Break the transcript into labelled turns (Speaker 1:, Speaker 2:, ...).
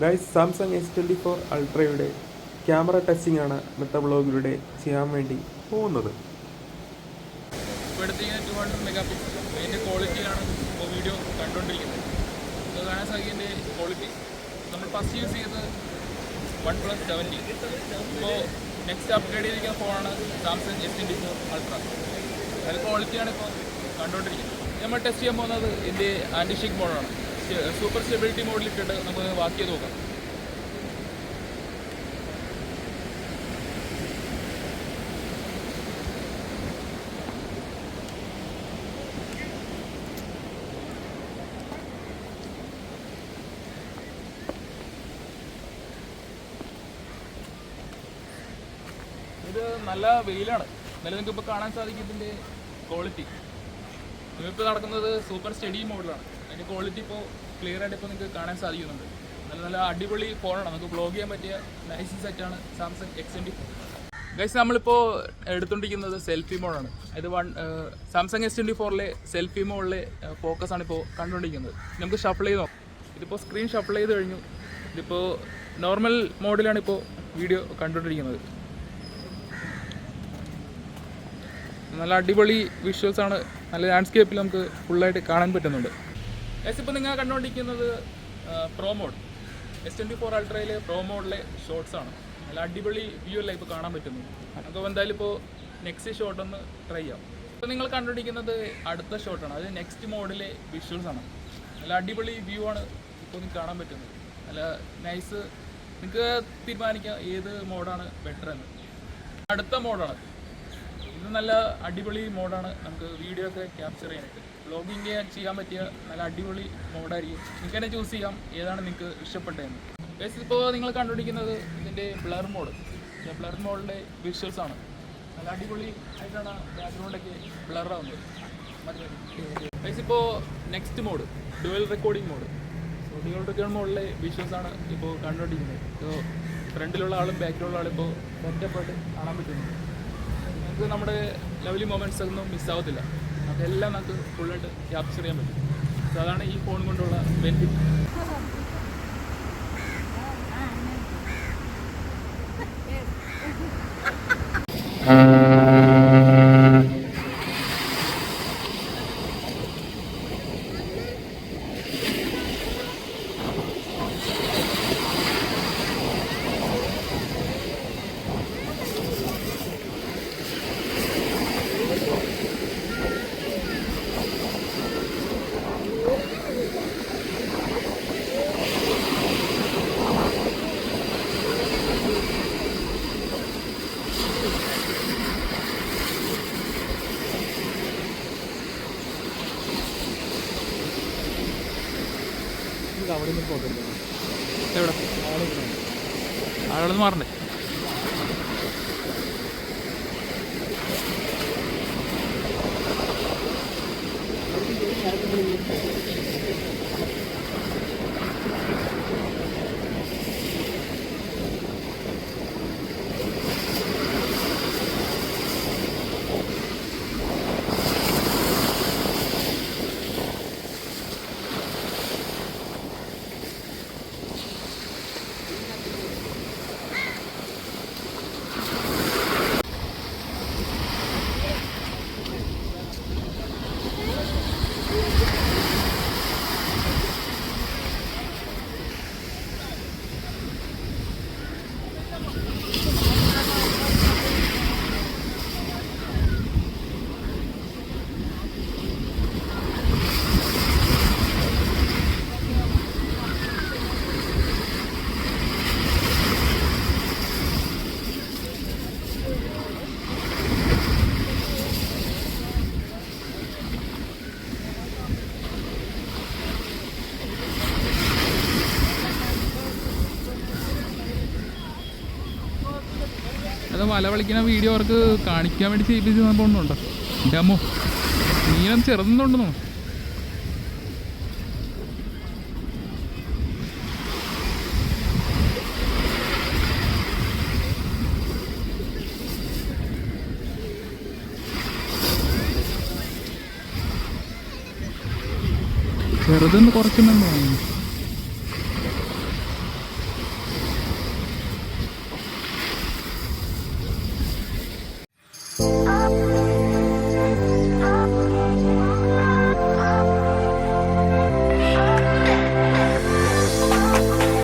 Speaker 1: Guys, Samsung S24 അൾട്രയുടെ camera testing ആണ് ഇന്നത്തെ വ്ളോഗിലൂടെ ചെയ്യാൻ വേണ്ടി പോകുന്നത്.
Speaker 2: ഇപ്പോൾ എടുത്തിരിക്കുന്ന 200 മെഗാ പിക്സൽ അതിൻ്റെ ക്വാളിറ്റിയാണ് ഇപ്പോൾ വീഡിയോ കണ്ടുകൊണ്ടിരിക്കുന്നത്. ഇത് കാണാൻ സാധിക്കുന്നതിൻ്റെ ക്വാളിറ്റി നമ്മൾ ഫസ്റ്റ് യൂസ് ചെയ്തത് OnePlus 7T. ഇപ്പോൾ നെക്സ്റ്റ് അപ്ഗ്രേഡ് ചെയ്തിരിക്കുന്ന ഫോണാണ് സാംസങ് S24 അൾട്ര. അതിൻ്റെ ക്വാളിറ്റിയാണ് ഇപ്പോൾ കണ്ടുകൊണ്ടിരിക്കുന്നത്. നമ്മൾ ടെസ്റ്റ് ചെയ്യാൻ പോകുന്നത് ഇതിൻ്റെ ആൻറ്റി മോഡാണ്. സൂപ്പർ സ്റ്റെബിലിറ്റി മോഡിലിട്ടിട്ട് നമുക്ക് വാക്ക് ചെയ്ത് നോക്കാം. ഇത് നല്ല വെയിലാണ്, എന്നാലും നിങ്ങൾക്ക് ഇപ്പോൾ കാണാൻ സാധിക്കും ഇതിൻ്റെ ക്വാളിറ്റി. ഇതിപ്പോൾ നടക്കുന്നത് സൂപ്പർ സ്റ്റഡി മോഡലാണ്. അതിൻ്റെ ക്വാളിറ്റി ഇപ്പോൾ ക്ലിയർ ആയിട്ട് ഇപ്പോൾ നിങ്ങൾക്ക് കാണാൻ സാധിക്കുന്നുണ്ട്. നല്ല നല്ല അടിപൊളി ഫോണാണ്, നമുക്ക് വ്ളോഗ് ചെയ്യാൻ പറ്റിയ നൈസ് സെറ്റാണ് സാംസങ് S24. ഗൈസ്, നമ്മളിപ്പോൾ എടുത്തുകൊണ്ടിരിക്കുന്നത് സെൽഫി മോഡാണ്. ഇത് സാംസങ് S24 സെൽഫി മോഡിലെ ഫോക്കസാണ് ഇപ്പോൾ കണ്ടുകൊണ്ടിരിക്കുന്നത്. നമുക്ക് ഷഫിൾ ചെയ്ത് നോക്കാം. ഇതിപ്പോൾ സ്ക്രീൻ ഷഫിൾ ചെയ്ത് കഴിഞ്ഞു. ഇതിപ്പോൾ നോർമൽ മോഡിലാണ് ഇപ്പോൾ വീഡിയോ കണ്ടുകൊണ്ടിരിക്കുന്നത്. നല്ല അടിപൊളി വിഷ്വൽസാണ്, നല്ല ലാൻഡ്സ്കേപ്പിൽ നമുക്ക് ഫുള്ളായിട്ട് കാണാൻ പറ്റുന്നുണ്ട്. ഇപ്പോൾ നിങ്ങൾ കണ്ടുകൊണ്ടിരിക്കുന്നത് പ്രോ മോഡ് S24 അൾട്രയിലെ പ്രോ മോഡിലെ ഷോട്ട്സാണ്. നല്ല അടിപൊളി വ്യൂ അല്ല ഇപ്പോൾ കാണാൻ പറ്റുന്നത്. നമുക്ക് എന്തായാലും ഇപ്പോൾ നെക്സ്റ്റ് ഷോട്ട് ഒന്ന് ട്രൈ ചെയ്യാം. ഇപ്പോൾ നിങ്ങൾ കണ്ടുകൊണ്ടിരിക്കുന്നത് അടുത്ത ഷോട്ടാണ്, അത് നെക്സ്റ്റ് മോഡിലെ വിഷ്വൽസാണ്. നല്ല അടിപൊളി വ്യൂ ആണ് ഇപ്പോൾ നിങ്ങൾക്ക് കാണാൻ പറ്റുന്നത്. നല്ല നൈസ്, നിങ്ങൾക്ക് തീരുമാനിക്കാം ഏത് മോഡാണ് ബെറ്റർ എന്ന്. അടുത്ത മോഡാണ് ഇത്. നല്ല അടിപൊളി മോഡാണ്, നമുക്ക് വീഡിയോ ഒക്കെ ക്യാപ്ചർ ചെയ്യാനായിട്ട് വ്ളോഗിങ് ചെയ്യാൻ പറ്റിയ നല്ല അടിപൊളി മോഡായിരിക്കും. നിങ്ങൾക്ക് തന്നെ ചൂസ് ചെയ്യാം ഏതാണ് നിങ്ങൾക്ക് ഇഷ്ടപ്പെട്ടതെന്ന്. ഗൈസ്, ഇപ്പോൾ നിങ്ങൾ കണ്ടുപിടിക്കുന്നത് ഇതിൻ്റെ ബ്ലർ മോഡ്. ബ്ലർ മോഡിൻ്റെ വിഷ്വൽസാണ്. നല്ല അടിപൊളി ആയിട്ടാണ് ബാക്ക്ഗ്രൗണ്ടൊക്കെ ബ്ലറാവുന്നത്. ഗൈസ്, ഇപ്പോൾ next mode dual recording mode. Dual recording മോഡിലെ വിഷ്വൽസാണ് ഇപ്പോൾ കണ്ടുകൊണ്ടിരിക്കുന്നത്. ഇപ്പോൾ ഫ്രണ്ടിലുള്ള ആളും ബാക്കിലുള്ള ആളും ഇപ്പോൾ സെറ്റപ്പായിട്ട് കാണാൻ പറ്റുന്നുണ്ട്. നമുക്ക് നമ്മുടെ ലവ്ലി മൊമെൻറ്റ്സ് ഒന്നും മിസ്സാവത്തില്ല. അതെല്ലാം നമുക്ക് ഫുള്ളായിട്ട് ക്യാപ്ചർ ചെയ്യാൻ പറ്റും. സോ അതാണ് ഈ ഫോൺ കൊണ്ടുള്ള ബെനിഫിറ്റ്. അവിടെ നിന്ന് പോകരുത്. എവിടെ ആളെ മാറണ്ടേ? അത് വല വലിക്കുന്ന വീഡിയോ അവർക്ക് കാണിക്കാൻ വേണ്ടി ചെയ്യിപ്പിച്ച് പോകുന്നുണ്ടോ? എൻ്റെ അമ്മോ, മീനം ചെറുതുണ്ടെന്നോ? ചെറുതൊന്ന് കുറയ്ക്കുന്നുണ്ടോ?